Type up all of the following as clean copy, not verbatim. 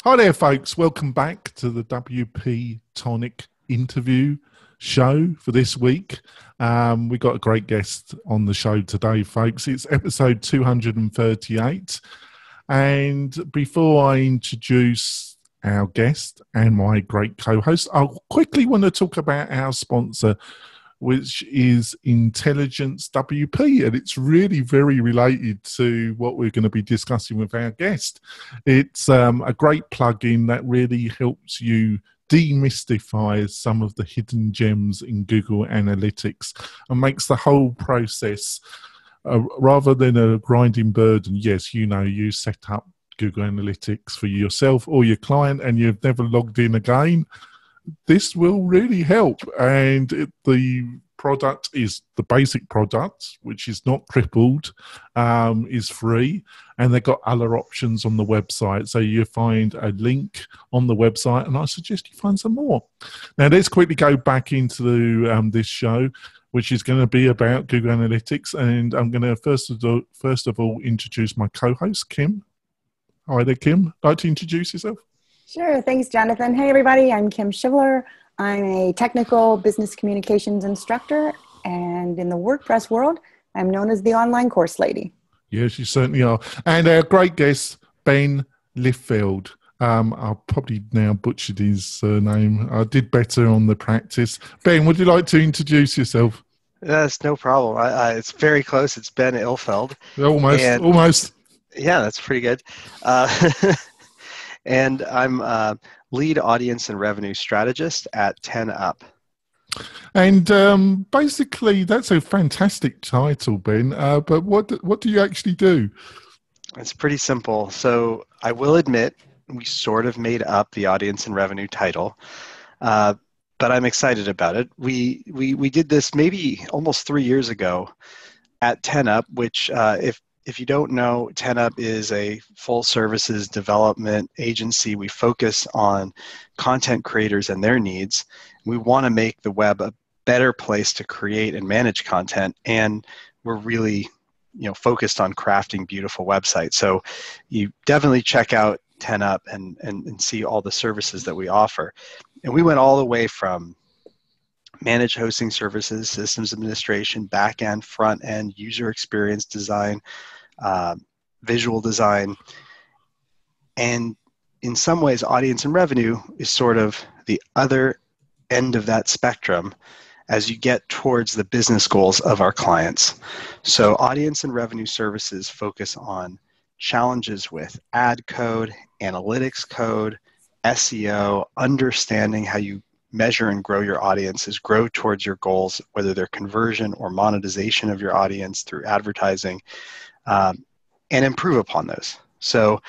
Hi there, folks. Welcome back to the WP-Tonic interview show for this week. We got a great guest on the show today, folks. It's episode 238. And before I introduce our guest and my great co-host, I quickly want to talk about our sponsor, which is Intelligence WP, and it's really very related to what we're going to be discussing with our guest. It's a great plugin that really helps you demystify some of the hidden gems in Google Analytics and makes the whole process rather than a grinding burden. Yes, you set up Google Analytics for yourself or your client and you've never logged in again. This will really help, and the product is the basic product, which is not crippled, is free, and they've got other options on the website. So you find a link on the website, and I suggest you find some more. Now, let's quickly go back into this show, which is going to be about Google Analytics, and I'm going to first of all introduce my co-host, Kim. Hi there, Kim. Like to introduce yourself? Sure. Thanks, Jonathan. Hey, everybody. I'm Kim Shivler. I'm a technical business communications instructor, and in the WordPress world, I'm known as the online course lady. Yes, you certainly are. And our great guest, Ben Ilfeld. I'll probably now butchered his surname. I did better on the practice. Ben, would you like to introduce yourself? That's no problem. It's very close. It's Ben Ilfeld. Almost. Yeah, that's pretty good. And I'm lead audience and revenue strategist at 10up. And basically, that's a fantastic title, Ben. But what do you actually do? It's pretty simple. So I will admit we sort of made up the audience and revenue title, but I'm excited about it. We did this maybe almost 3 years ago at 10up, which if you don't know, 10up is a full services development agency. We focus on content creators and their needs. We want to make the web a better place to create and manage content, and we're really focused on crafting beautiful websites. So you definitely check out 10up and see all the services that we offer. And we went all the way from managed hosting services, systems administration, back-end, front-end, user experience design, visual design, and in some ways audience and revenue is sort of the other end of that spectrum as you get towards the business goals of our clients. So audience and revenue services focus on challenges with ad code, analytics code, SEO, understanding how you measure and grow your audiences, grow towards your goals, whether they're conversion or monetization of your audience through advertising, and improve upon those. So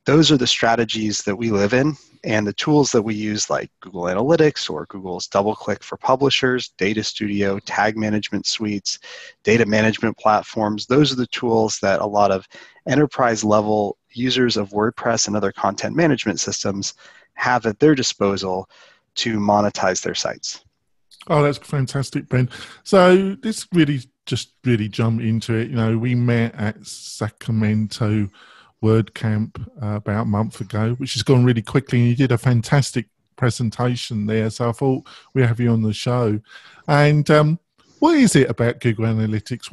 those are the strategies that we live in, and the tools that we use, like Google Analytics or Google's DoubleClick for publishers, Data Studio, tag management suites, data management platforms. Those are the tools that a lot of enterprise level users of WordPress and other content management systems have at their disposal to monetize their sites. Oh, that's fantastic, Ben. So this really jump into it. We met at Sacramento WordCamp about a month ago, which has gone really quickly, and you did a fantastic presentation there. So I thought we'd have you on the show. And what is it about Google Analytics?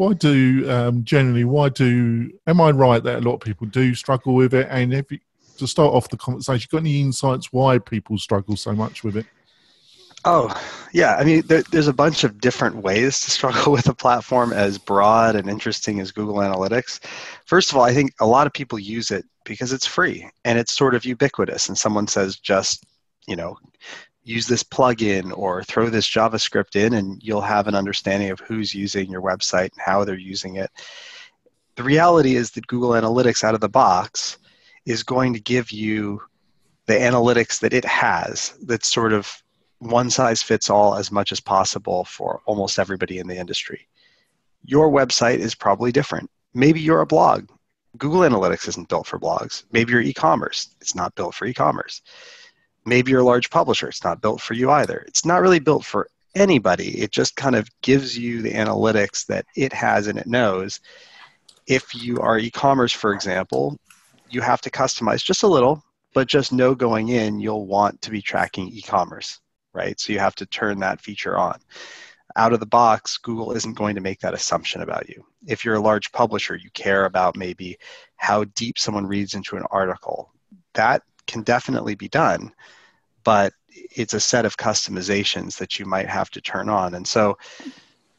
Am I right that a lot of people do struggle with it? And to start off the conversation, got any insights why people struggle so much with it? Oh, yeah. I mean, there's a bunch of different ways to struggle with a platform as broad and interesting as Google Analytics. First of all, I think a lot of people use it because it's free and it's sort of ubiquitous. And someone says, just, use this plugin or throw this JavaScript in and you'll have an understanding of who's using your website and how they're using it. The reality is that Google Analytics out of the box is going to give you the analytics that it has that's sort of one size fits all as much as possible for almost everybody in the industry. Your website is probably different. Maybe you're a blog. Google Analytics isn't built for blogs. Maybe you're e-commerce. It's not built for e-commerce. Maybe you're a large publisher. It's not built for you either. It's not really built for anybody. It just kind of gives you the analytics that it has and it knows. If you are e-commerce, for example, you have to customize just a little but just know going in, you'll want to be tracking e-commerce, right? So you have to turn that feature on. Out of the box, Google isn't going to make that assumption about you. If you're a large publisher, you care about maybe how deep someone reads into an article. That can definitely be done, but it's a set of customizations that you might have to turn on. And so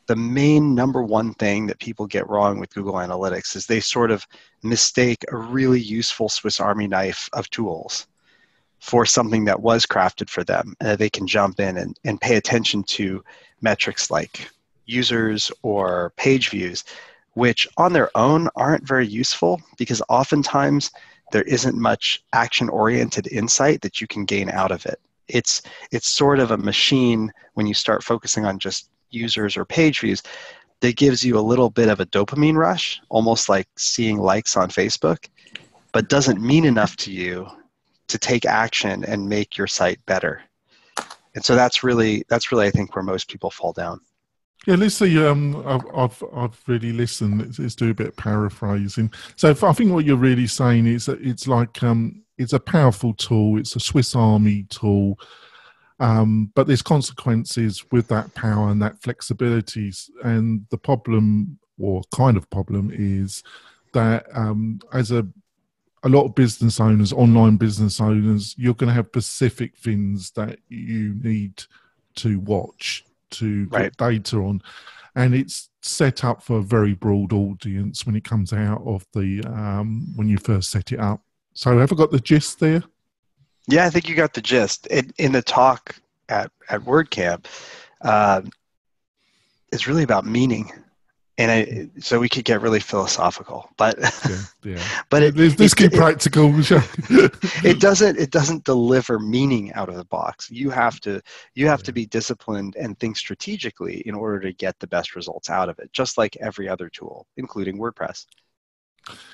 the main number one thing that people get wrong with Google Analytics is they sort of mistake a really useful Swiss Army knife of tools for something that was crafted for them. They can jump in and pay attention to metrics like users or page views, which on their own aren't very useful because oftentimes there isn't much action-oriented insight that you can gain out of it. It's sort of a machine when you start focusing on just users or page views that gives you a little bit of a dopamine rush, almost like seeing likes on Facebook, but doesn't mean enough to you to take action and make your site better. And so that's really I think where most people fall down. Yeah, let's see. I've really listened. Let's do a bit of paraphrasing. So I think what you're really saying is that it's like it's a powerful tool. It's a Swiss Army tool, but there's consequences with that power and that flexibility. And the problem, or kind of problem, is that as a lot of business owners, online business owners, you're going to have specific things that you need to watch to get data on. And it's set up for a very broad audience when it comes out of the, when you first set it up. So have I got the gist there? Yeah, I think you got the gist. In the talk at WordCamp, it's really about meaning. And so we could get really philosophical, but but let's get practical. it doesn't deliver meaning out of the box. You have to be disciplined and think strategically in order to get the best results out of it, just like every other tool, including WordPress.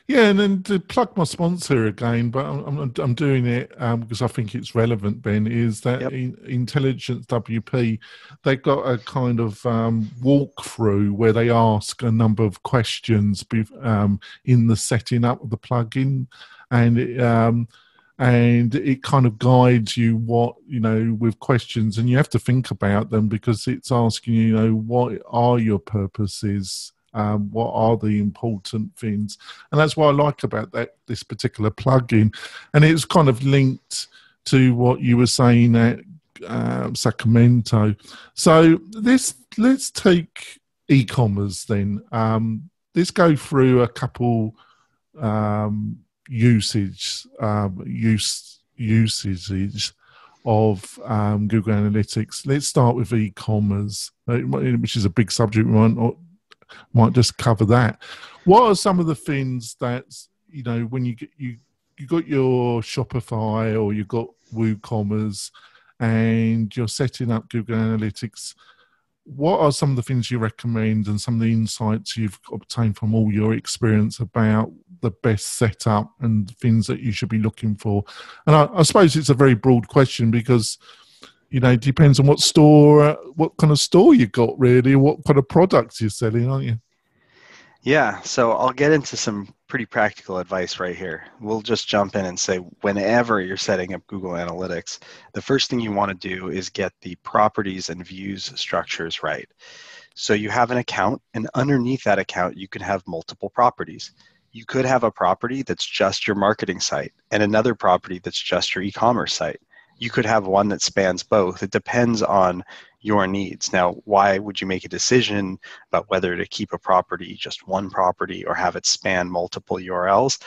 Yeah, and then to plug my sponsor again, but I'm doing it because I think it's relevant, Ben, is that Intelligence WP, they've got a kind of walkthrough where they ask a number of questions in the setting up of the plugin, and it kind of guides you with questions, and you have to think about them because it's asking you, what are your purposes? What are the important things? And that's what I like about this particular plugin. And it's kind of linked to what you were saying at Sacramento. So let's take e-commerce then. Let's go through a couple usages of Google Analytics. Let's start with e-commerce, which is a big subject. We might just cover that. What are some of the things that when you got your Shopify or you got WooCommerce and you're setting up Google Analytics? What are some of the things you recommend and some of the insights you've obtained from all your experience about the best setup and things that you should be looking for? And I suppose it's a very broad question because it depends on what kind of store you got, really, what kind of products you're selling, aren't you? Yeah, so I'll get into some pretty practical advice right here. We'll just jump in and say whenever you're setting up Google Analytics, the first thing you want to do is get the properties and views structures right. So you have an account, and underneath that account, you can have multiple properties. You could have a property that's just your marketing site and another property that's just your e-commerce site. You could have one that spans both. It depends on your needs. Now, why would you make a decision about whether to keep a property, just one property, or have it span multiple URLs?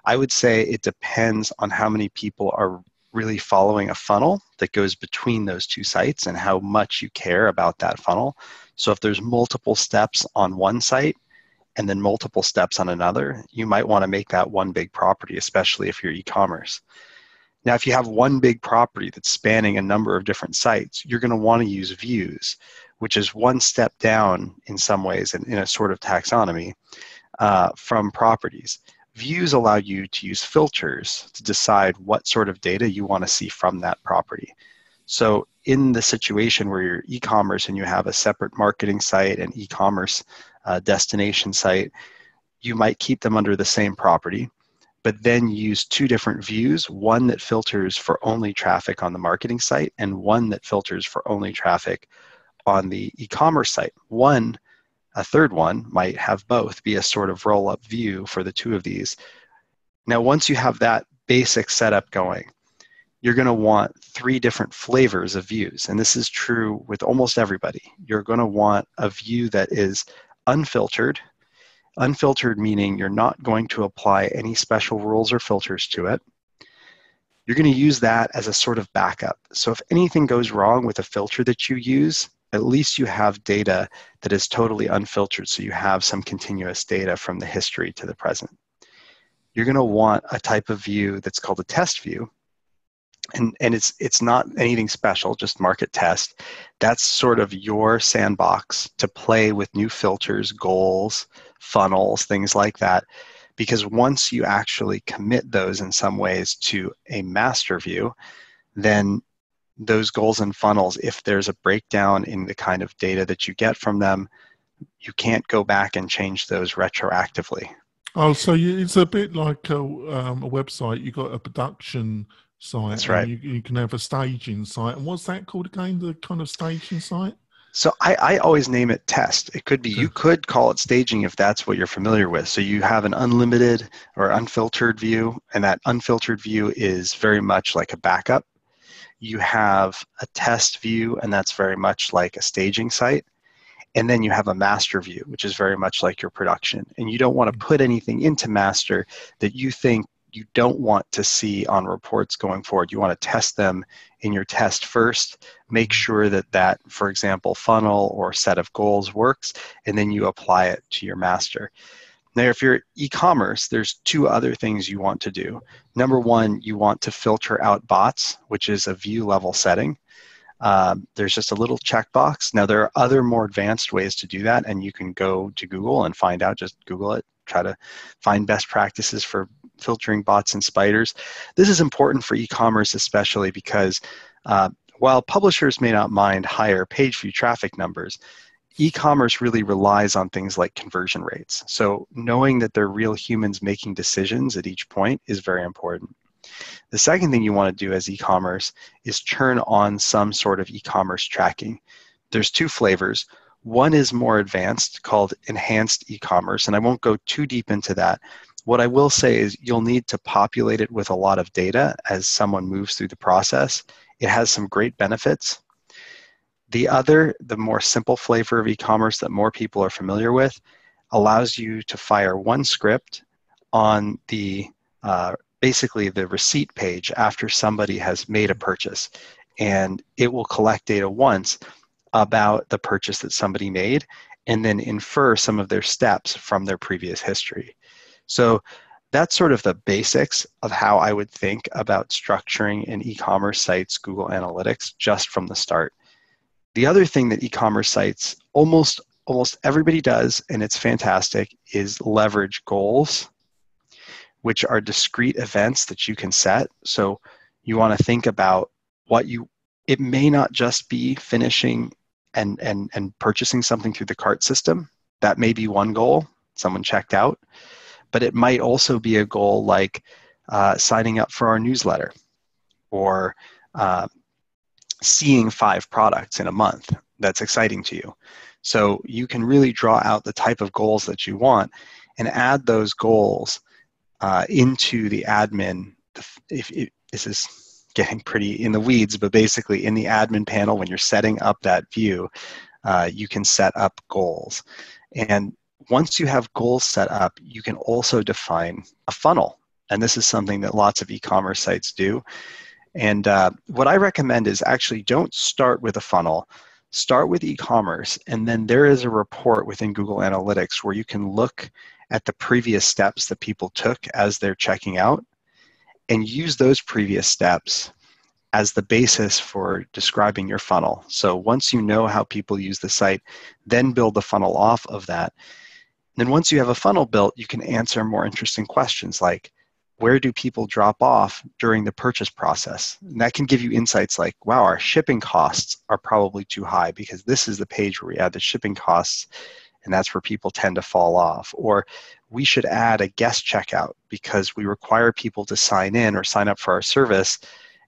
I would say it depends on how many people are really following a funnel that goes between those two sites and how much you care about that funnel. So if there's multiple steps on one site and then multiple steps on another, you might want to make that one big property, especially if you're e-commerce. Now, if you have one big property that's spanning a number of different sites, you're going to want to use views, which is one step down in some ways in a sort of taxonomy from properties. Views allow you to use filters to decide what sort of data you want to see from that property. So in the situation where you're e-commerce and you have a separate marketing site and e-commerce destination site, you might keep them under the same property. but then use two different views, one that filters for only traffic on the marketing site and one that filters for only traffic on the e-commerce site. A third one might have both, be a sort of roll-up view for the two of these. Now, once you have that basic setup going, you're going to want three different flavors of views. And this is true with almost everybody. You're going to want a view that is unfiltered. Unfiltered meaning you're not going to apply any special rules or filters to it. You're going to use that as a sort of backup. So if anything goes wrong with a filter that you use, at least you have data that is totally unfiltered, so you have some continuous data from the history to the present. You're going to want a type of view that's called a test view. And it's not anything special, just market test. That's sort of your sandbox to play with new filters, goals, funnels, things like that. Because once you actually commit those in some ways to a master view, then those goals and funnels, if there's a breakdown in the kind of data that you get from them, you can't go back and change those retroactively. Oh, so it's a bit like a website. You got a production site. That's right. And you can have a staging site. And what's that called again, the kind of staging site? So I always name it test. It could be, you could call it staging if that's what you're familiar with. So you have an unlimited or unfiltered view, and that unfiltered view is very much like a backup. You have a test view, and that's very much like a staging site. And then you have a master view, which is very much like your production. And you don't want to put anything into master that you think you don't want to see on reports going forward. You want to test them in your test first, make sure that, for example, funnel or set of goals works, and then you apply it to your master. Now, if you're e-commerce, there's two other things you want to do. Number one, you want to filter out bots, which is a view level setting. There's just a little checkbox. Now, there are other more advanced ways to do that, and you can go to Google and find out. Just Google it. Try to find best practices for filtering bots and spiders. This is important for e-commerce especially because while publishers may not mind higher page view traffic numbers, e-commerce really relies on things like conversion rates. So knowing that they're real humans making decisions at each point is very important. The second thing you want to do as e-commerce is turn on some sort of e-commerce tracking. There's two flavors. One is more advanced, called enhanced e-commerce, and I won't go too deep into that. What I will say is you'll need to populate it with a lot of data as someone moves through the process. It has some great benefits. The other, the more simple flavor of e-commerce that more people are familiar with, allows you to fire one script on the basically the receipt page after somebody has made a purchase, and it will collect data once about the purchase that somebody made and then infer some of their steps from their previous history. So that's sort of the basics of how I would think about structuring an e-commerce site's Google Analytics just from the start. The other thing that e-commerce sites almost everybody does, and it's fantastic, is leverage goals, which are discrete events that you can set. So you want to think about it may not just be finishing and purchasing something through the cart system. That may be one goal, someone checked out, but it might also be a goal like signing up for our newsletter or seeing 5 products in a month that's exciting to you. So you can really draw out the type of goals that you want and add those goals into the admin. This is getting pretty in the weeds, but basically in the admin panel, when you're setting up that view, you can set up goals. And once you have goals set up, you can also define a funnel. And this is something that lots of e-commerce sites do. And what I recommend is actually don't start with a funnel. Start with e-commerce, and then there is a report within Google Analytics where you can look at the previous steps that people took as they're checking out and use those previous steps as the basis for describing your funnel. So once you know how people use the site, then build the funnel off of that. And then once you have a funnel built, you can answer more interesting questions like, where do people drop off during the purchase process? And that can give you insights like, wow, our shipping costs are probably too high because this is the page where we add the shipping costs, and that's where people tend to fall off. Or we should add a guest checkout because we require people to sign in or sign up for our service,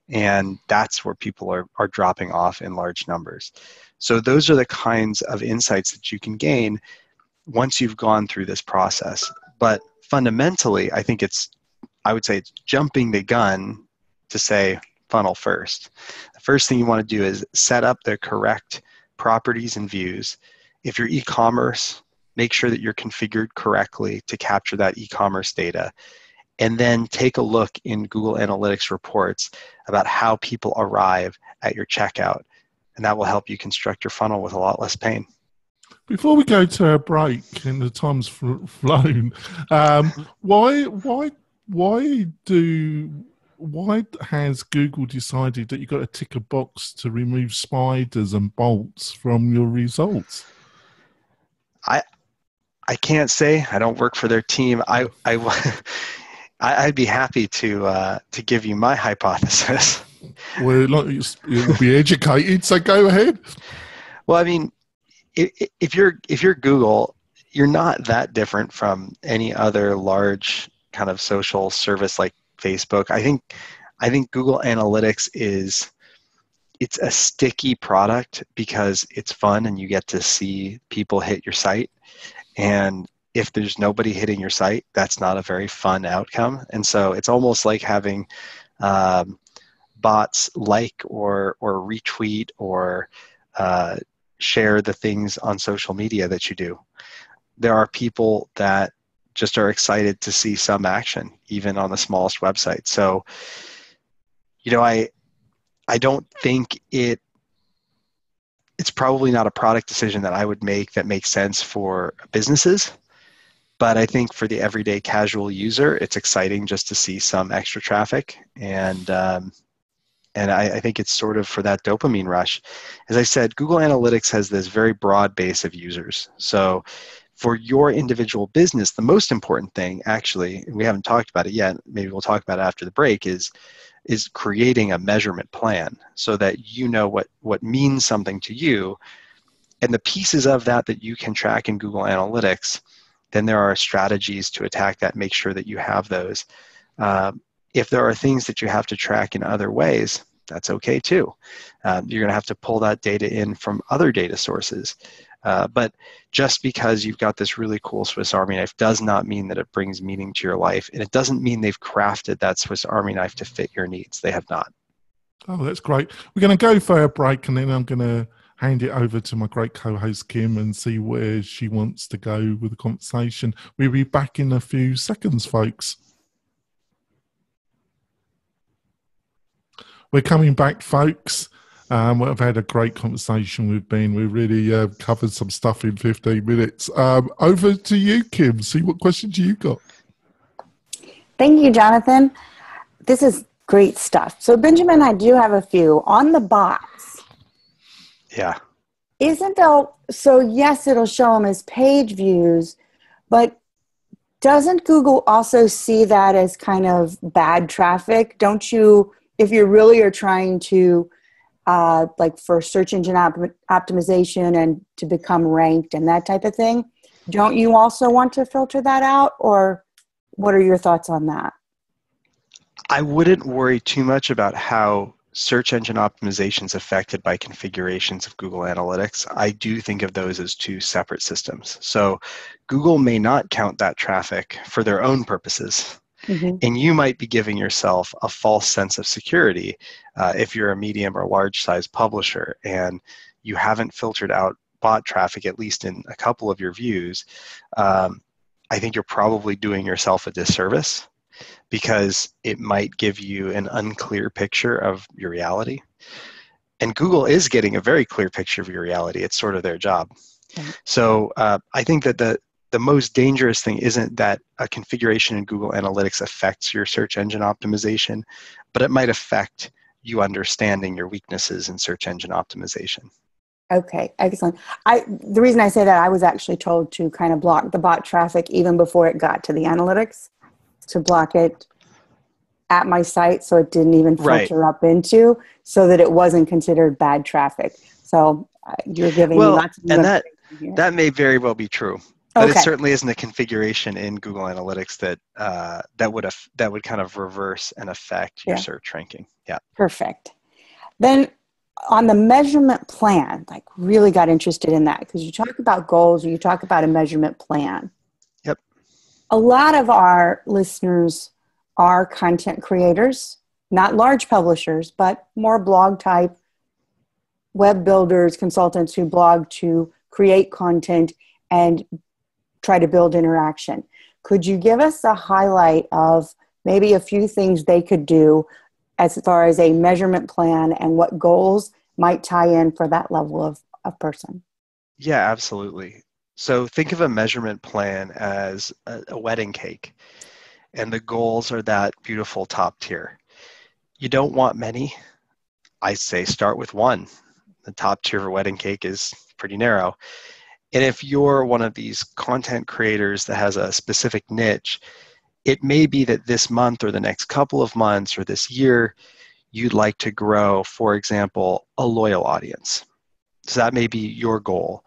and that's where people are dropping off in large numbers. So those are the kinds of insights that you can gain once you've gone through this process. But fundamentally, I would say it's jumping the gun to say funnel first. The first thing you want to do is set up the correct properties and views. If you're e-commerce, make sure that you're configured correctly to capture that e-commerce data. And then take a look in Google Analytics reports about how people arrive at your checkout. And that will help you construct your funnel with a lot less pain. Before we go to a break, and the time's flown, why has Google decided that you've got to tick a box to remove spiders and bolts from your results? I can't say. I don't work for their team. I'd be happy to give you my hypothesis. Well, you'll be educated, so go ahead. Well, I mean, if you're Google, you're not that different from any other large kind of social service like Facebook. I think Google Analytics it's a sticky product because it's fun and you get to see people hit your site. And if there's nobody hitting your site, that's not a very fun outcome. And so it's almost like having bots like or retweet or share the things on social media that you do. There are people that just are excited to see some action, even on the smallest website. So, I don't think it's probably not a product decision that I would make that makes sense for businesses. But I think for the everyday casual user, it's exciting just to see some extra traffic. And I think it's sort of for that dopamine rush. As I said, Google Analytics has this very broad base of users. So for your individual business, the most important thing, actually, and we haven't talked about it yet, maybe we'll talk about it after the break, is creating a measurement plan so that you know what means something to you. And the pieces of that you can track in Google Analytics, then there are strategies to attack that, make sure that you have those. If there are things that you have to track in other ways, that's okay too. You're going to have to pull that data in from other data sources. But just because you've got this really cool Swiss Army knife does not mean that it brings meaning to your life. And it doesn't mean they've crafted that Swiss Army knife to fit your needs. They have not. Oh, that's great. We're going to go for a break, and then I'm going to hand it over to my great co-host Kim and see where she wants to go with the conversation. We'll be back in a few seconds, folks. We're coming back, folks. We've had a great conversation with Ben. We really covered some stuff in 15 minutes. Over to you, Kim. See what questions you got. Thank you, Jonathan. This is great stuff. So, Benjamin, I do have a few. On the bots. Yeah. So yes, it'll show them as page views, but doesn't Google also see that as kind of bad traffic? Don't you, if you really are trying to, like for search engine optimization and to become ranked and that type of thing, don't you also want to filter that out? Or what are your thoughts on that? I wouldn't worry too much about how search engine optimization is affected by configurations of Google Analytics. I do think of those as two separate systems. So Google may not count that traffic for their own purposes. Mm-hmm. And you might be giving yourself a false sense of security if you're a medium or large size publisher and you haven't filtered out bot traffic, at least in a couple of your views. I think you're probably doing yourself a disservice, because it might give you an unclear picture of your reality. And Google is getting a very clear picture of your reality. It's sort of their job. Okay. So I think that the most dangerous thing isn't that a configuration in Google Analytics affects your search engine optimization, but it might affect you understanding your weaknesses in search engine optimization. Okay, excellent. The reason I say that, I was actually told to kind of block the bot traffic even before it got to the analytics, to block it at my site so it didn't even filter up into, so that it wasn't considered bad traffic. So you're giving me lots of and that may very well be true. But it Okay. certainly isn't a configuration in Google Analytics that would kind of reverse and affect your Yeah. search ranking. Yeah. Perfect. Then on the measurement plan, like really got interested in that because you talk about goals or you talk about a measurement plan. Yep. A lot of our listeners are content creators, not large publishers, but more blog type web builders, consultants who blog to create content and try to build interaction. Could you give us a highlight of maybe a few things they could do as far as a measurement plan and what goals might tie in for that level of person? Yeah, absolutely. So think of a measurement plan as a wedding cake, and the goals are that beautiful top tier. You don't want many. I say start with one. The top tier of a wedding cake is pretty narrow. And if you're one of these content creators that has a specific niche, it may be that this month or the next couple of months or this year, you'd like to grow, for example, a loyal audience. So that may be your goal.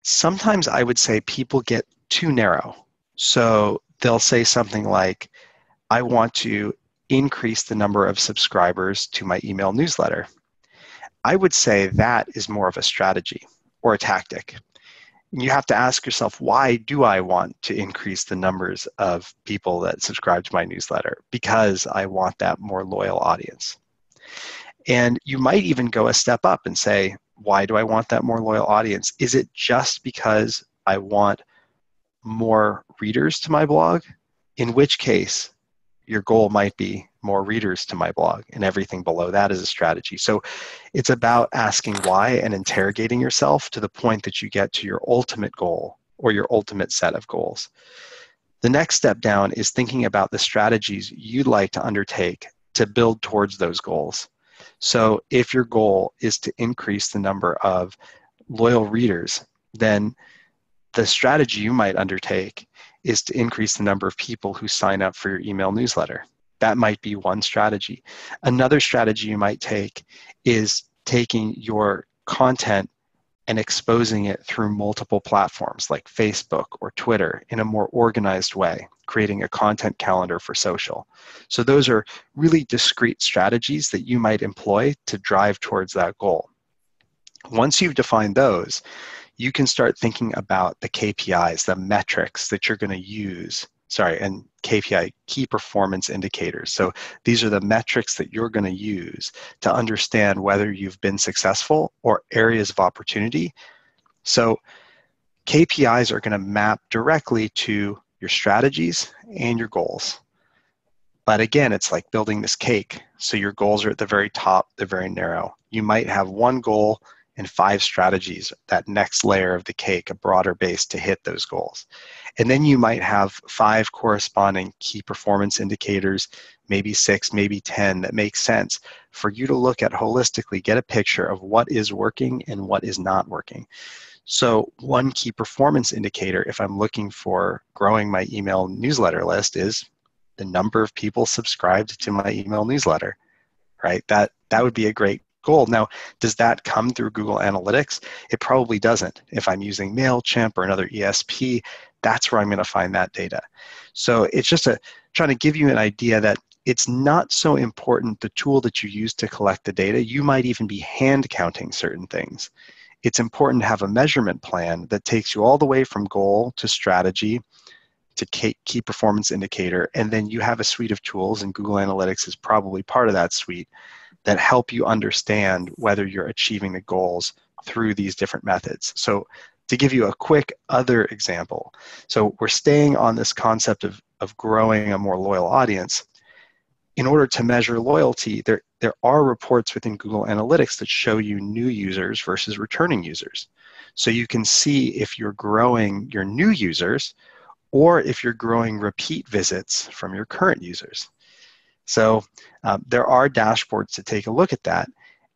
Sometimes I would say people get too narrow. So they'll say something like, I want to increase the number of subscribers to my email newsletter. I would say that is more of a strategy or a tactic. You have to ask yourself, why do I want to increase the numbers of people that subscribe to my newsletter? Because I want that more loyal audience. And you might even go a step up and say, why do I want that more loyal audience? Is it just because I want more readers to my blog? In which case, your goal might be more readers to my blog, and everything below that is a strategy. So it's about asking why and interrogating yourself to the point that you get to your ultimate goal or your ultimate set of goals. The next step down is thinking about the strategies you'd like to undertake to build towards those goals. So if your goal is to increase the number of loyal readers, then the strategy you might undertake is to increase the number of people who sign up for your email newsletter. That might be one strategy. Another strategy you might take is taking your content and exposing it through multiple platforms like Facebook or Twitter in a more organized way, creating a content calendar for social. So those are really discrete strategies that you might employ to drive towards that goal. Once you've defined those, you can start thinking about the KPIs, the metrics that you're going to use. And KPI, key performance indicators. So these are the metrics that you're going to use to understand whether you've been successful or areas of opportunity. So KPIs are going to map directly to your strategies and your goals. But again, it's like building this cake. So your goals are at the very top, they're very narrow. You might have one goal and 5 strategies, that next layer of the cake, a broader base to hit those goals. And then you might have 5 corresponding key performance indicators, maybe 6, maybe 10, that make sense for you to look at holistically, get a picture of what is working and what is not working. So one key performance indicator, if I'm looking for growing my email newsletter list, is the number of people subscribed to my email newsletter, right? That would be a great goal. Now, does that come through Google Analytics? It probably doesn't. If I'm using MailChimp or another ESP, that's where I'm going to find that data. So it's just trying to give you an idea that it's not so important the tool that you use to collect the data. You might even be hand counting certain things. It's important to have a measurement plan that takes you all the way from goal to strategy to key performance indicator, and then you have a suite of tools, and Google Analytics is probably part of that suite, that help you understand whether you're achieving the goals through these different methods. So to give you a quick other example, so we're staying on this concept of growing a more loyal audience. In order to measure loyalty, there are reports within Google Analytics that show you new users versus returning users. So you can see if you're growing your new users or if you're growing repeat visits from your current users. So there are dashboards to take a look at that.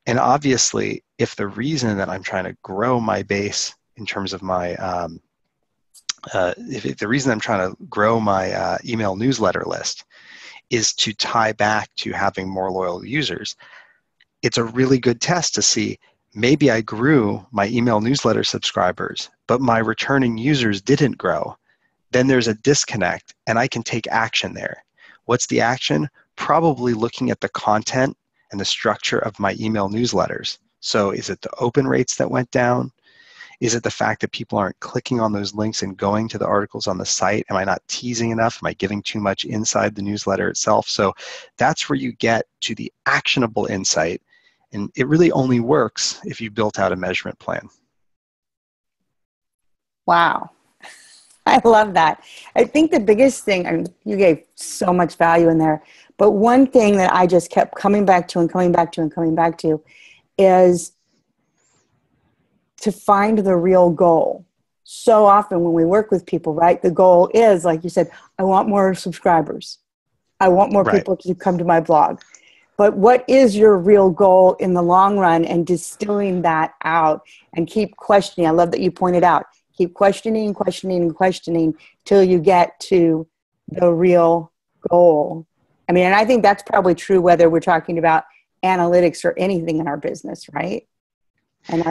And obviously, if the reason that I'm trying to grow my base in terms of my, if the reason I'm trying to grow my email newsletter list is to tie back to having more loyal users, it's a really good test to see, maybe I grew my email newsletter subscribers but my returning users didn't grow, then there's a disconnect and I can take action there. What's the action? Probably looking at the content and the structure of my email newsletters. So is it the open rates that went down? Is it the fact that people aren't clicking on those links and going to the articles on the site? Am I not teasing enough? Am I giving too much inside the newsletter itself? So that's where you get to the actionable insight. And it really only works if you built out a measurement plan. Wow. I love that. I think the biggest thing, I mean, you gave so much value in there, but one thing that I just kept coming back to and coming back to and coming back to is to find the real goal. So often when we work with people, right, the goal is, like you said, I want more subscribers. I want more people to come to my blog. But what is your real goal in the long run, and distilling that out and keep questioning. I love that you pointed out, keep questioning, questioning, questioning till you get to the real goal. I mean, and I think that's probably true whether we're talking about analytics or anything in our business, right?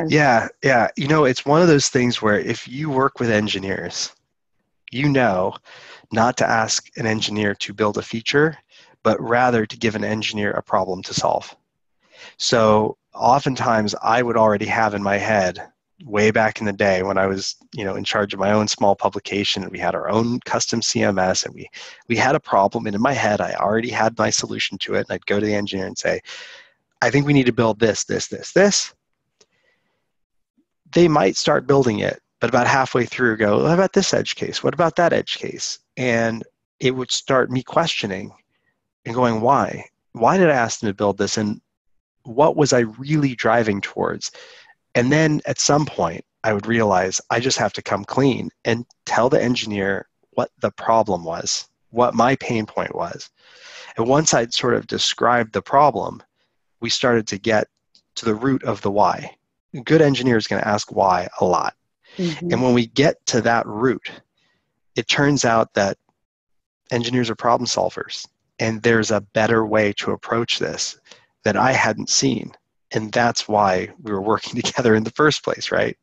Yeah. You know, it's one of those things where if you work with engineers, you know not to ask an engineer to build a feature, but rather to give an engineer a problem to solve. So oftentimes I would already have in my head, way back in the day when I was, in charge of my own small publication, and we had our own custom CMS, and we had a problem, and in my head I already had my solution to it, and I'd go to the engineer and say, I think we need to build this. They might start building it, but about halfway through go, well, how about this edge case? What about that edge case? And it would start me questioning and going, why? Why did I ask them to build this? And what was I really driving towards? And then at some point, I would realize I just have to come clean and tell the engineer what the problem was, what my pain point was. And once I'd sort of described the problem, we started to get to the root of the why. A good engineer is going to ask why a lot. Mm-hmm. And when we get to that root, it turns out that engineers are problem solvers. And there's a better way to approach this that I hadn't seen. And that's why we were working together in the first place, right?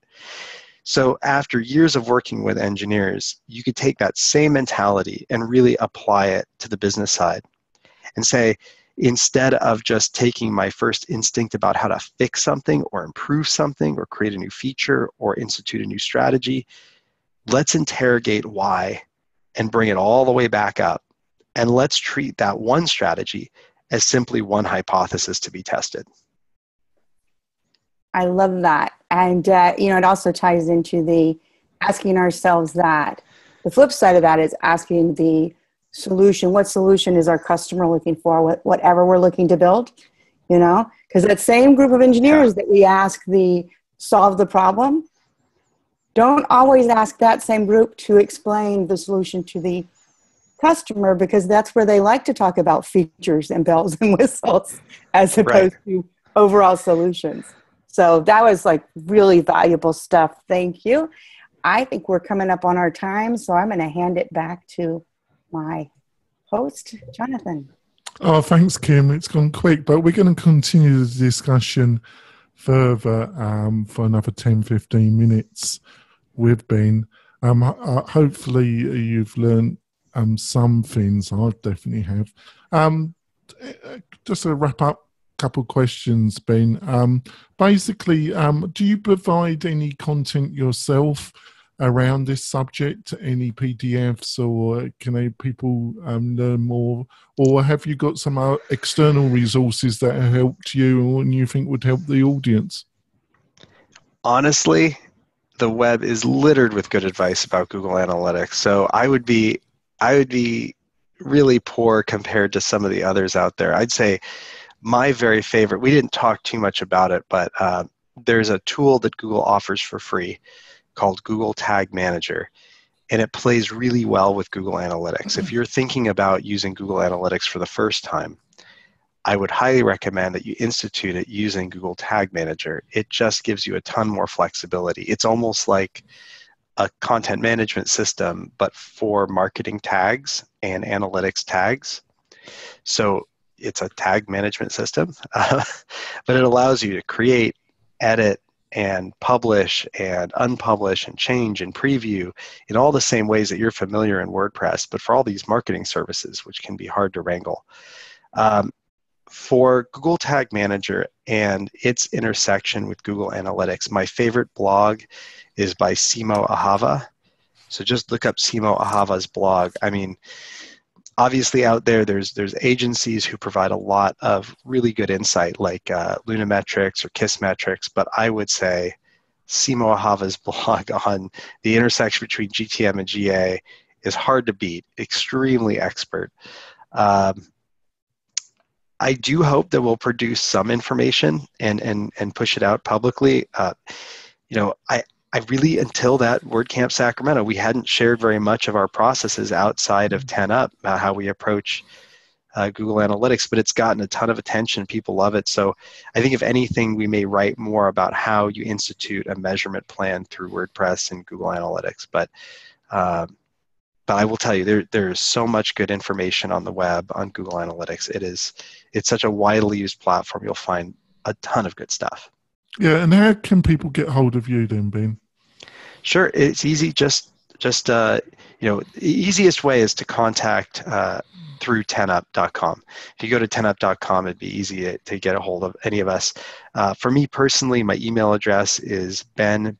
So after years of working with engineers, you could take that same mentality and really apply it to the business side and say, instead of just taking my first instinct about how to fix something or improve something or create a new feature or institute a new strategy, let's interrogate why and bring it all the way back up. And let's treat that one strategy as simply one hypothesis to be tested. I love that. And, it also ties into the asking ourselves that. The flip side of that is asking the solution. What solution is our customer looking for? Whatever we're looking to build, because that same group of engineers that we ask solve the problem, don't always ask that same group to explain the solution to the customer, because that's where they like to talk about features and bells and whistles as opposed to overall solutions. So that was like really valuable stuff. Thank you. I think we're coming up on our time, so I'm going to hand it back to my host, Jonathan. Oh, thanks, Kim. It's gone quick, but we're going to continue the discussion further for another 10, 15 minutes with Ben. Hopefully you've learned some things. I definitely have. Just to wrap up, couple questions, Ben. Basically, do you provide any content yourself around this subject? Any PDFs, or can people learn more? Or have you got some external resources that have helped you and you think would help the audience? Honestly, the web is littered with good advice about Google Analytics. So I would be really poor compared to some of the others out there. I'd say my very favorite, we didn't talk too much about it, but there's a tool that Google offers for free called Google Tag Manager, and it plays really well with Google Analytics. If you're thinking about using Google Analytics for the first time, I would highly recommend that you institute it using Google Tag Manager. It just gives you a ton more flexibility. It's almost like a content management system, but for marketing tags and analytics tags. So it's a tag management system, but it allows you to create, edit, and publish and unpublish and change and preview in all the same ways that you're familiar in WordPress, but for all these marketing services, which can be hard to wrangle. For Google Tag Manager and its intersection with Google Analytics, my favorite blog is by Simo Ahava. So just look up Simo Ahava's blog. I mean, obviously out there's agencies who provide a lot of really good insight, like Lunametrics or Kissmetrics, but I would say Simo Ahava's blog on the intersection between GTM and GA is hard to beat, extremely expert. I do hope that we'll produce some information and push it out publicly. I really, until that WordCamp Sacramento, we hadn't shared very much of our processes outside of 10up, how we approach Google Analytics, but it's gotten a ton of attention. People love it. So I think if anything, we may write more about how you institute a measurement plan through WordPress and Google Analytics. But I will tell you, there's so much good information on the web on Google Analytics. It's such a widely used platform. You'll find a ton of good stuff. Yeah, and how can people get hold of you then, Ben? Sure, it's easy. The easiest way is to contact through 10up.com. If you go to 10up.com, it'd be easy to get a hold of any of us. For me personally, my email address is ben,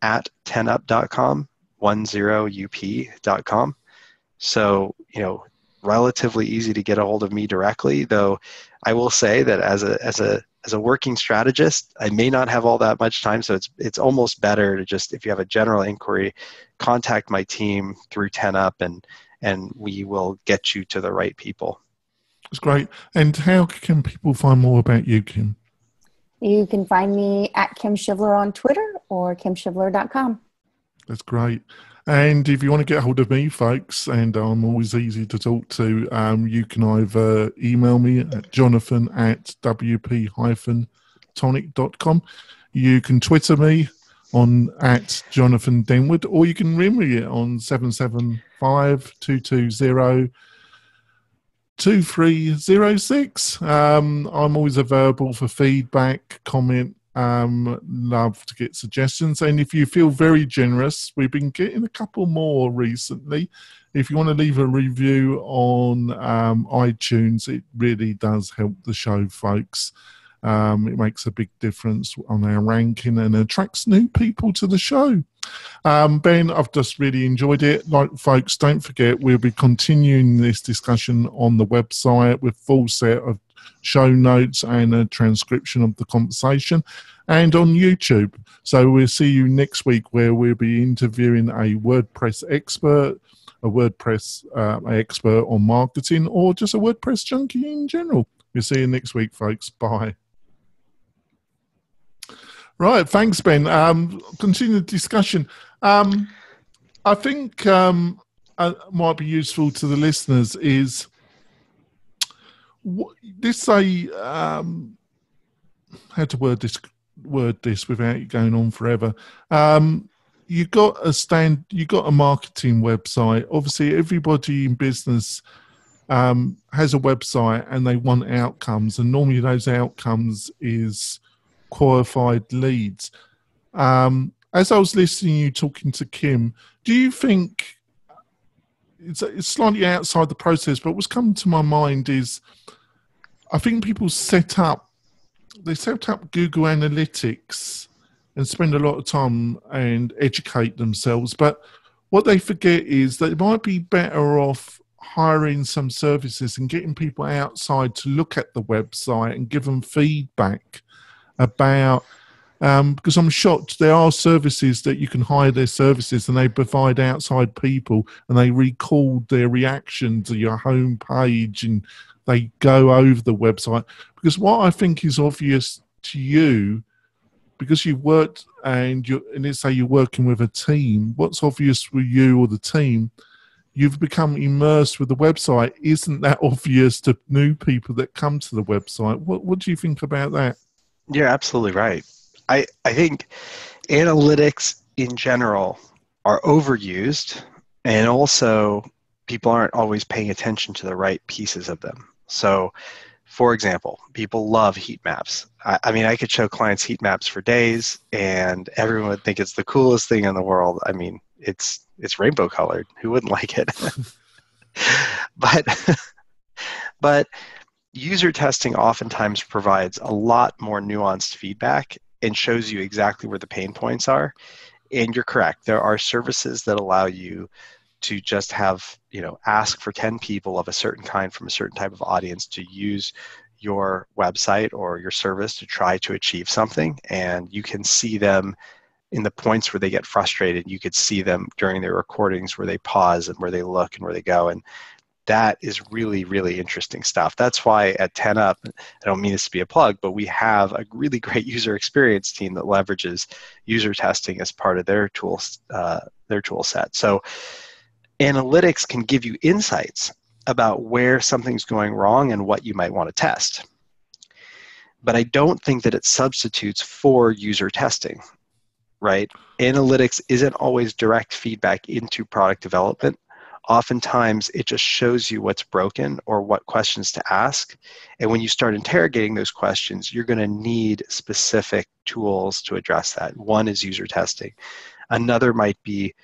at 10up.com, 10up.com. So, relatively easy to get a hold of me directly, though I will say that as a working strategist, I may not have all that much time, so it's almost better to just, if you have a general inquiry, contact my team through 10up and we will get you to the right people. That's great. And how can people find more about you, Kim? You can find me at Kim Shivler on Twitter or kimshivler.com. That's great. And if you want to get hold of me, folks, and I'm always easy to talk to, you can either email me at jonathan@wp-tonic.com. You can Twitter me on @Jonathan Denwood, or you can ring me on 775-220-2306. I'm always available for feedback, comment. Love to get suggestions, and if you feel very generous, we've been getting a couple more recently. If you want to leave a review on iTunes, it really does help the show, folks. It makes a big difference on our ranking and attracts new people to the show. Ben, I've just really enjoyed it. Like, folks, don't forget, we'll be continuing this discussion on the website with full set of show notes and a transcription of the conversation, and on YouTube. So we'll see you next week, where we'll be interviewing a WordPress expert, expert on marketing, or just a WordPress junkie in general. We'll see you next week, folks. Bye. Right, thanks, Ben. Continue the discussion. I think might be useful to the listeners is how to word this without it going on forever. You got a marketing website. Obviously, everybody in business has a website and they want outcomes, and normally those outcomes is qualified leads. As I was listening to you talking to Kim, do you think it's slightly outside the process, but what's come to my mind is I think people set up Google Analytics and spend a lot of time and educate themselves, but what they forget is they might be better off hiring some services and getting people outside to look at the website and give them feedback about, because I'm shocked there are services that you can hire their services and they provide outside people and they record their reaction to your home page and they go over the website. Because what I think is obvious to you, because you've worked and let's say you're working with a team, what's obvious for you or the team, you've become immersed with the website. Isn't that obvious to new people that come to the website? What do you think about that? You're absolutely right. I think analytics in general are overused, and also people aren't always paying attention to the right pieces of them. So For example, people love heat maps. I mean, I could show clients heat maps for days, and everyone would think it's the coolest thing in the world. I mean, it's rainbow colored. Who wouldn't like it? But but user testing oftentimes provides a lot more nuanced feedback and shows you exactly where the pain points are. And you're correct. There are services that allow you to just have, ask for 10 people of a certain kind from a certain type of audience to use your website or your service to try to achieve something. And you can see them in the points where they get frustrated. You could see them during their recordings where they pause and where they look and where they go. And that is really, really interesting stuff. That's why at 10 Up, I don't mean this to be a plug, but we have a really great user experience team that leverages user testing as part of their tool set. So analytics can give you insights about where something's going wrong and what you might want to test. But I don't think that it substitutes for user testing, right? Analytics isn't always direct feedback into product development. Oftentimes, it just shows you what's broken or what questions to ask. And when you start interrogating those questions, you're going to need specific tools to address that. One is user testing. Another might be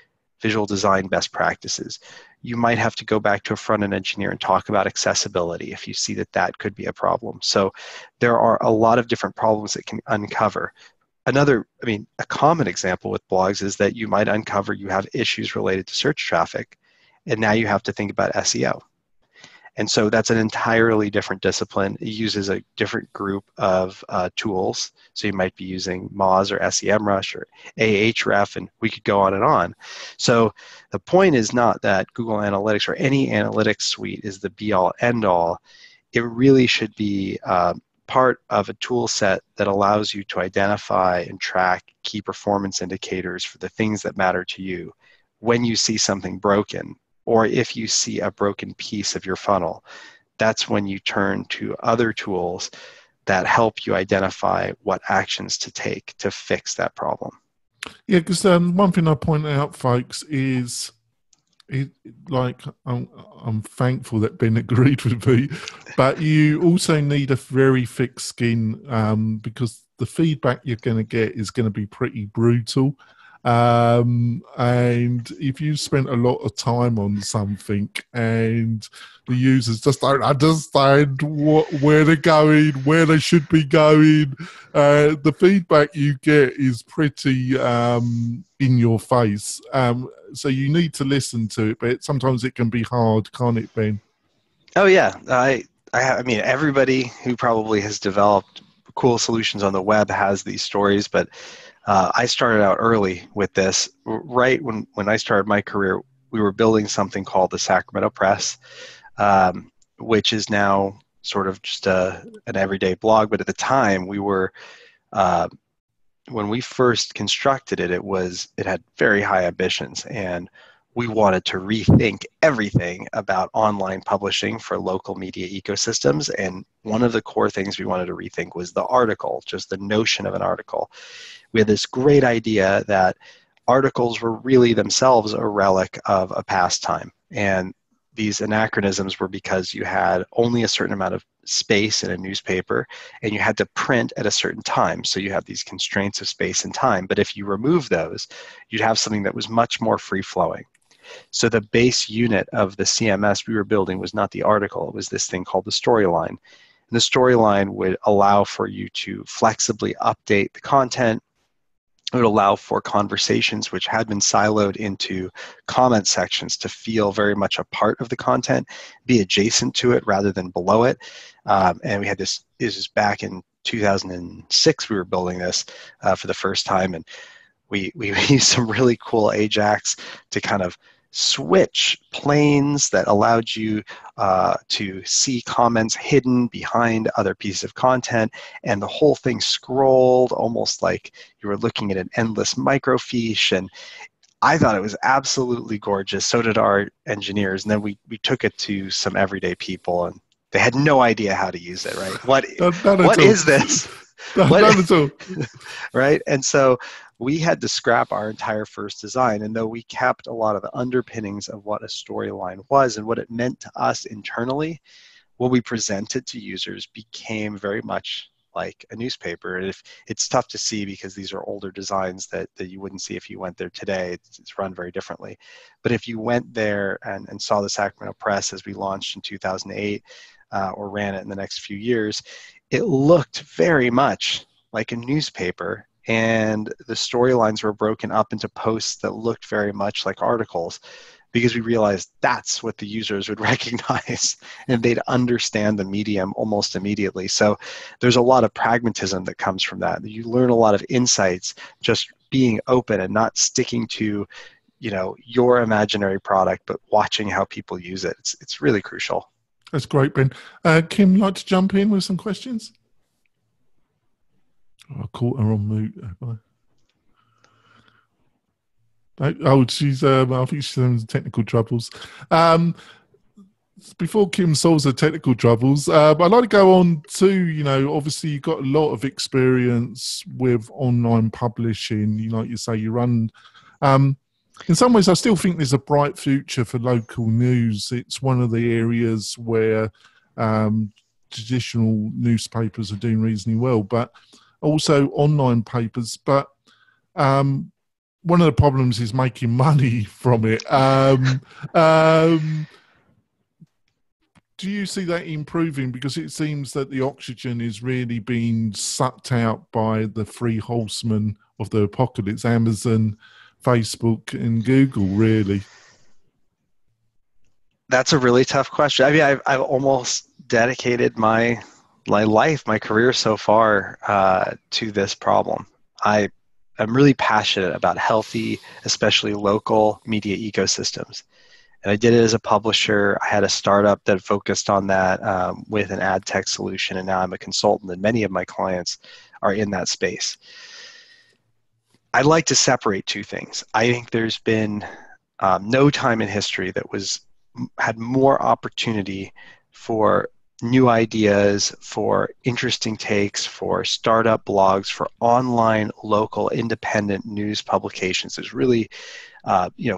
visual design best practices. You might have to go back to a front-end engineer and talk about accessibility if you see that that could be a problem. So there are a lot of different problems that can uncover. A common example with blogs is that you might uncover you have issues related to search traffic, and now you have to think about SEO. And so that's an entirely different discipline. It uses a different group of tools. So you might be using Moz or SEMrush or Ahref, and we could go on and on. So the point is not that Google Analytics or any analytics suite is the be-all, end-all. It really should be part of a tool set that allows you to identify and track key performance indicators for the things that matter to you when you see something broken. Or if you see a broken piece of your funnel, that's when you turn to other tools that help you identify what actions to take to fix that problem. Yeah, because one thing I point out, folks, is I'm thankful that Ben agreed with me, but you also need a very thick skin because the feedback you're going to get is going to be pretty brutal. And if you spent a lot of time on something and the users just don't understand where they're going, where they should be going, the feedback you get is pretty in your face. So you need to listen to it, but sometimes it can be hard, can't it, Ben? Oh yeah, I mean everybody who probably has developed cool solutions on the web has these stories, but I started out early with this. Right when I started my career, we were building something called the Sacramento Press, which is now sort of just an everyday blog. But at the time, we were when we first constructed it, it had very high ambitions, and we wanted to rethink everything about online publishing for local media ecosystems. And one of the core things we wanted to rethink was the article, just the notion of an article. We had this great idea that articles were really themselves a relic of a past time. And these anachronisms were because you had only a certain amount of space in a newspaper and you had to print at a certain time. So you have these constraints of space and time. But if you remove those, you'd have something that was much more free-flowing. So the base unit of the CMS we were building was not the article. It was this thing called the storyline. And the storyline would allow for you to flexibly update the content. It would allow for conversations which had been siloed into comment sections to feel very much a part of the content, be adjacent to it rather than below it. And we had this is back in 2006 we were building this for the first time, and we used some really cool Ajax to kind of switch planes that allowed you to see comments hidden behind other pieces of content, and the whole thing scrolled almost like you were looking at an endless microfiche. And I thought it was absolutely gorgeous. So did our engineers. And then we took it to some everyday people, and they had no idea how to use it, right? What is this? Not at all. Right? And so we had to scrap our entire first design. And though we kept a lot of the underpinnings of what a storyline was and what it meant to us internally, what we presented to users became very much like a newspaper. And if it's tough to see because these are older designs that you wouldn't see if you went there today. It's run very differently. But if you went there and saw the Sacramento Press as we launched in 2008 or ran it in the next few years, it looked very much like a newspaper. And the storylines were broken up into posts that looked very much like articles, because we realized that's what the users would recognize and they'd understand the medium almost immediately. So there's a lot of pragmatism that comes from that. You learn a lot of insights just being open and not sticking to, your imaginary product, but watching how people use it. It's really crucial. That's great, Ben. Kim, like to jump in with some questions? I caught her on mute. She's. I think she's having technical troubles. Before Kim solves her technical troubles, I'd like to go on to, obviously you've got a lot of experience with online publishing. Like you say, you run. In some ways, I still think there's a bright future for local news. It's one of the areas where traditional newspapers are doing reasonably well, but also online papers. But one of the problems is making money from it. Do you see that improving? Because it seems that the oxygen is really being sucked out by the three horsemen of the apocalypse: Amazon, Facebook, and Google, really. That's a really tough question. I mean, I've almost dedicated my life, my career so far to this problem. I'm really passionate about healthy, especially local media ecosystems. And I did it as a publisher. I had a startup that focused on that with an ad tech solution, and now I'm a consultant, and many of my clients are in that space. I'd like to separate two things. I think there's been no time in history that had more opportunity for new ideas, for interesting takes, for startup blogs, for online, local, independent news publications. There's really,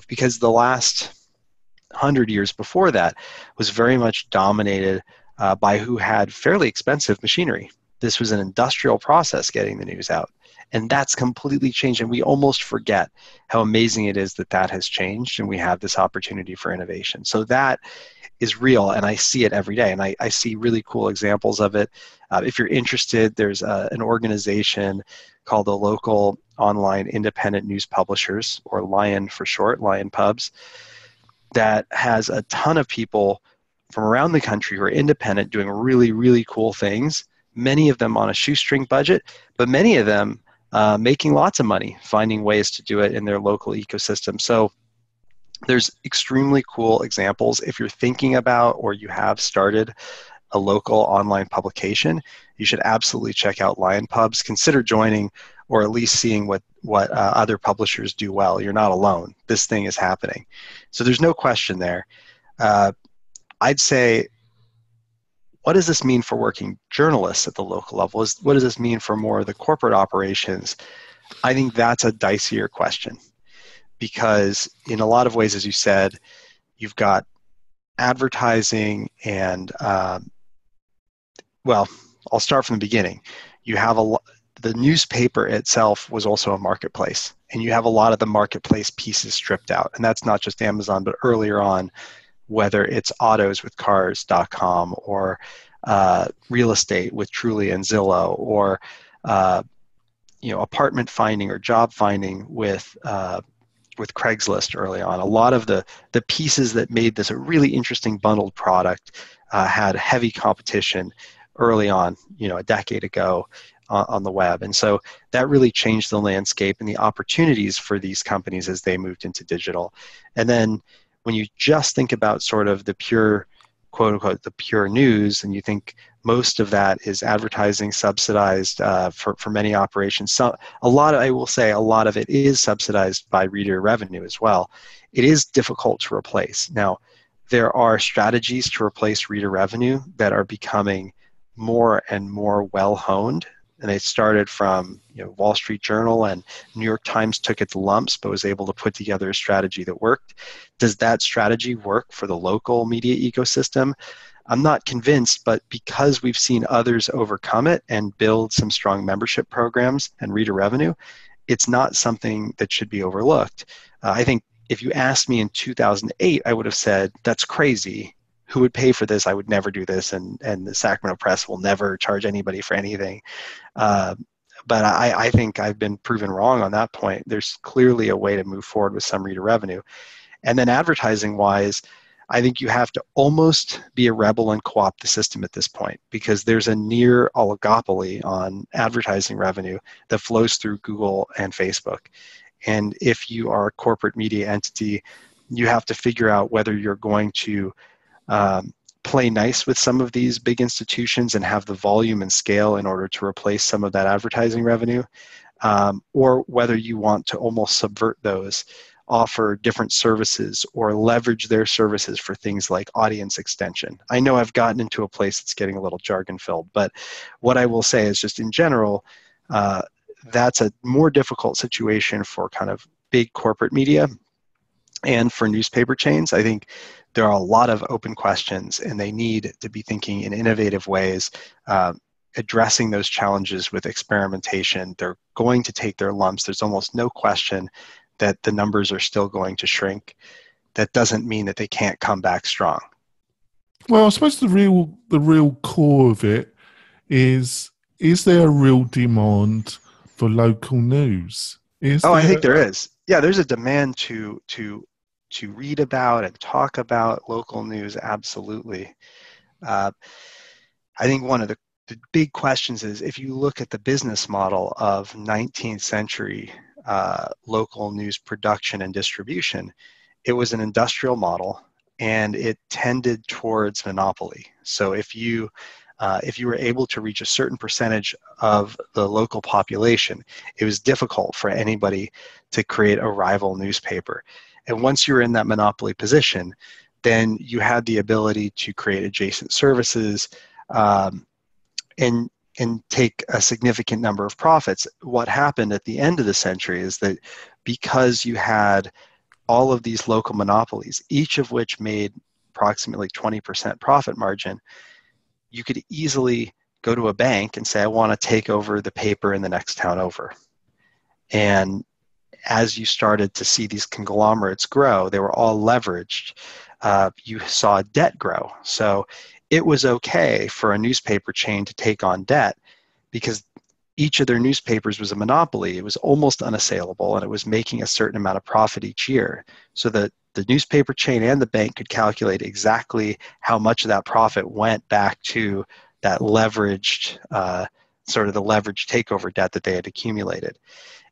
because the last 100 years before that was very much dominated by who had fairly expensive machinery. This was an industrial process getting the news out. And that's completely changed. And we almost forget how amazing it is that has changed, and we have this opportunity for innovation. So that is real, and I see it every day, and I see really cool examples of it. If you're interested, there's an organization called the Local Online Independent News Publishers, or LION for short, LION Pubs, that has a ton of people from around the country who are independent doing really, really cool things, many of them on a shoestring budget, but many of them making lots of money, finding ways to do it in their local ecosystem. So there's extremely cool examples. If you're thinking about or you have started a local online publication, you should absolutely check out LION Pubs. Consider joining, or at least seeing what other publishers do well. You're not alone. This thing is happening. So there's no question there. I'd say, what does this mean for working journalists at the local level? What does this mean for more of the corporate operations? I think that's a dicier question, because in a lot of ways, as you said, you've got advertising and, I'll start from the beginning. You have the newspaper itself was also a marketplace, and you have a lot of the marketplace pieces stripped out. And that's not just Amazon, but earlier on, whether it's autos with cars.com, or real estate with Truly and Zillow, or apartment finding or job finding with Craigslist early on. A lot of the pieces that made this a really interesting bundled product had heavy competition early on, a decade ago on the web. And so that really changed the landscape and the opportunities for these companies as they moved into digital. And then when you just think about sort of the pure, quote unquote, the pure news, and you think most of that is advertising subsidized for many operations. So I will say a lot of it is subsidized by reader revenue as well. It is difficult to replace. Now, there are strategies to replace reader revenue that are becoming more and more well-honed. And they started from Wall Street Journal, and New York Times took its lumps but was able to put together a strategy that worked. Does that strategy work for the local media ecosystem? I'm not convinced, but because we've seen others overcome it and build some strong membership programs and reader revenue, it's not something that should be overlooked. I think if you asked me in 2008, I would have said, that's crazy. Who would pay for this? I would never do this, and the Sacramento Press will never charge anybody for anything. But I think I've been proven wrong on that point. There's clearly a way to move forward with some reader revenue. And then advertising-wise, I think you have to almost be a rebel and co-opt the system at this point, because there's a near oligopoly on advertising revenue that flows through Google and Facebook. And if you are a corporate media entity, you have to figure out whether you're going to play nice with some of these big institutions and have the volume and scale in order to replace some of that advertising revenue, or whether you want to almost subvert those, offer different services, or leverage their services for things like audience extension. I know I've gotten into a place that's getting a little jargon filled, but what I will say is just in general, that's a more difficult situation for kind of big corporate media. And for newspaper chains, I think there are a lot of open questions, and they need to be thinking in innovative ways, addressing those challenges with experimentation. They're going to take their lumps. There's almost no question that the numbers are still going to shrink. That doesn't mean that they can't come back strong. Well, I suppose the real core of it is there a real demand for local news? I think there is. Yeah, there's a demand to read about and talk about local news, absolutely. I think one of the big questions is, if you look at the business model of 19th century local news production and distribution, it was an industrial model, and it tended towards monopoly. So if you were able to reach a certain percentage of the local population, it was difficult for anybody to create a rival newspaper. And once you were in that monopoly position, then you had the ability to create adjacent services and take a significant number of profits. What happened at the end of the century is that because you had all of these local monopolies, each of which made approximately 20% profit margin, you could easily go to a bank and say, I want to take over the paper in the next town over. And as you started to see these conglomerates grow, they were all leveraged. You saw debt grow. So it was okay for a newspaper chain to take on debt because each of their newspapers was a monopoly. It was almost unassailable, and it was making a certain amount of profit each year. So that the newspaper chain and the bank could calculate exactly how much of that profit went back to that leveraged, sort of the leveraged takeover debt that they had accumulated.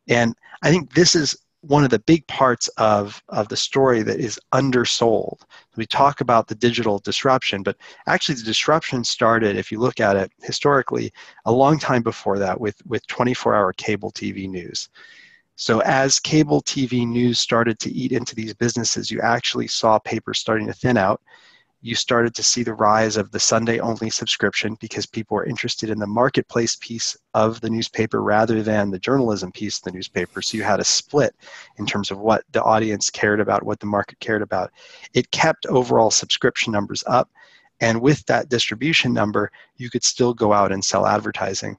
And I think this is one of the big parts of the story that is undersold. We talk about the digital disruption, but actually the disruption started, if you look at it historically, a long time before that with 24-hour cable TV news. So as cable TV news started to eat into these businesses, you actually saw paper starting to thin out. You started to see the rise of the Sunday-only subscription because people were interested in the marketplace piece of the newspaper rather than the journalism piece of the newspaper. So you had a split in terms of what the audience cared about, what the market cared about. It kept overall subscription numbers up, and with that distribution number, you could still go out and sell advertising.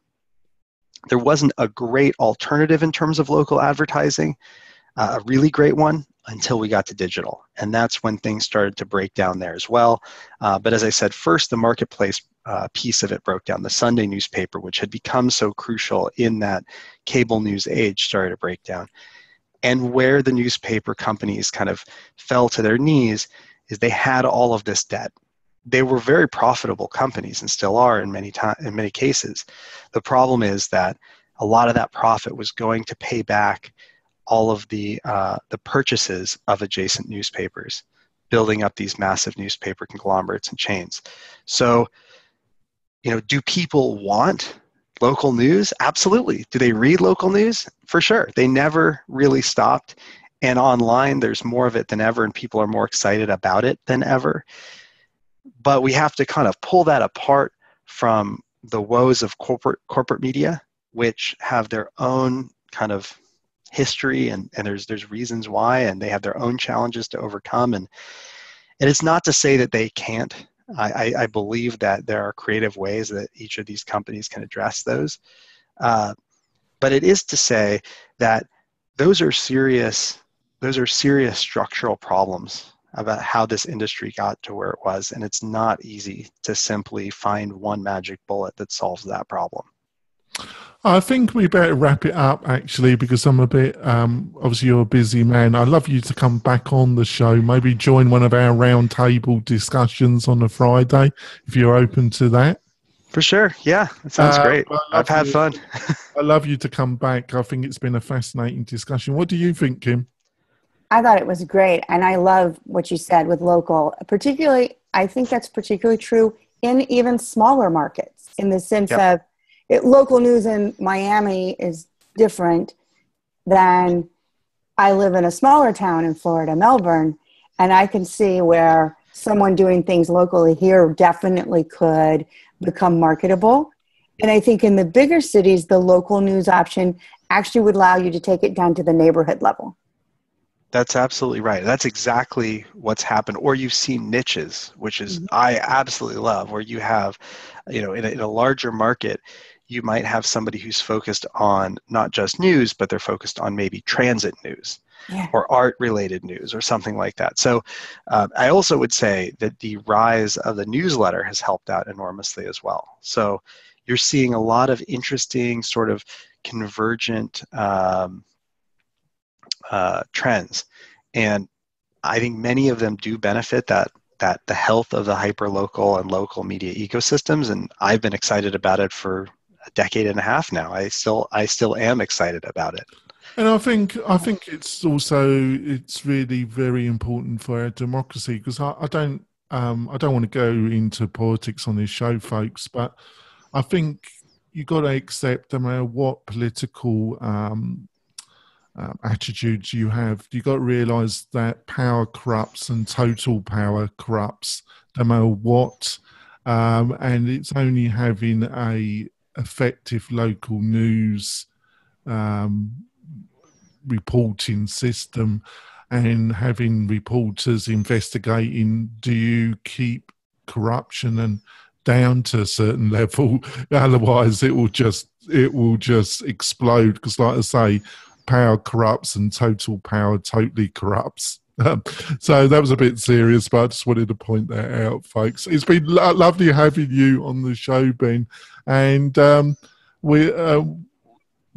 There wasn't a great alternative in terms of local advertising, a really great one, until we got to digital. And that's when things started to break down there as well. But as I said, first the marketplace piece of it broke down. The Sunday newspaper, which had become so crucial in that cable news age, started to break down. And where the newspaper companies kind of fell to their knees is they had all of this debt. They were very profitable companies and still are in many cases. The problem is that a lot of that profit was going to pay back all of the purchases of adjacent newspapers, building up these massive newspaper conglomerates and chains. So, do people want local news? Absolutely. Do they read local news? For sure. They never really stopped. And online, there's more of it than ever, and people are more excited about it than ever. But we have to kind of pull that apart from the woes of corporate media, which have their own kind of history, and there's reasons why, and they have their own challenges to overcome. And it's not to say that they can't I believe that there are creative ways that each of these companies can address those. But it is to say that those are serious structural problems about how this industry got to where it was, and it's not easy to simply find one magic bullet that solves that problem. I think we better wrap it up, actually, because I'm a bit, obviously you're a busy man. I'd love you to come back on the show, maybe join one of our roundtable discussions on a Friday, if you're open to that. For sure. Yeah, that sounds great. I've had fun. I'd love you to come back. I think it's been a fascinating discussion. What do you think, Kim? I thought it was great. And I love what you said with local. Particularly, I think that's particularly true in even smaller markets, in the sense of local news in Miami is different than I live in a smaller town in Florida, Melbourne, and I can see where someone doing things locally here definitely could become marketable. And I think in the bigger cities, the local news option actually would allow you to take it down to the neighborhood level. That's absolutely right. That's exactly what's happened. Or you've seen niches, which is I absolutely love, where you have, in a larger market, you might have somebody who's focused on not just news, but they're focused on maybe transit news or art-related news or something like that. So I also would say that the rise of the newsletter has helped out enormously as well. So you're seeing a lot of interesting sort of convergent trends. And I think many of them do benefit that the health of the hyperlocal and local media ecosystems. And I've been excited about it for a decade and a half now. I still am excited about it. And I think it's really very important for our democracy, because I don't want to go into politics on this show, folks, but I think you got to accept no matter what political attitudes you have, you got to realise that power corrupts and total power corrupts no matter what, and it's only having a effective local news reporting system and having reporters investigating, do you keep corruption and down to a certain level, otherwise it will just explode, because like I say, power corrupts and total power totally corrupts. So that was a bit serious, but I just wanted to point that out, folks. It's been lovely having you on the show, Ben, and we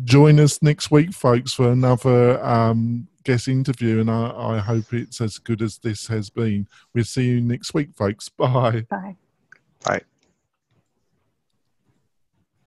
join us next week, folks, for another guest interview, and I hope it's as good as this has been. We'll see you next week, folks. Bye. Bye. Bye.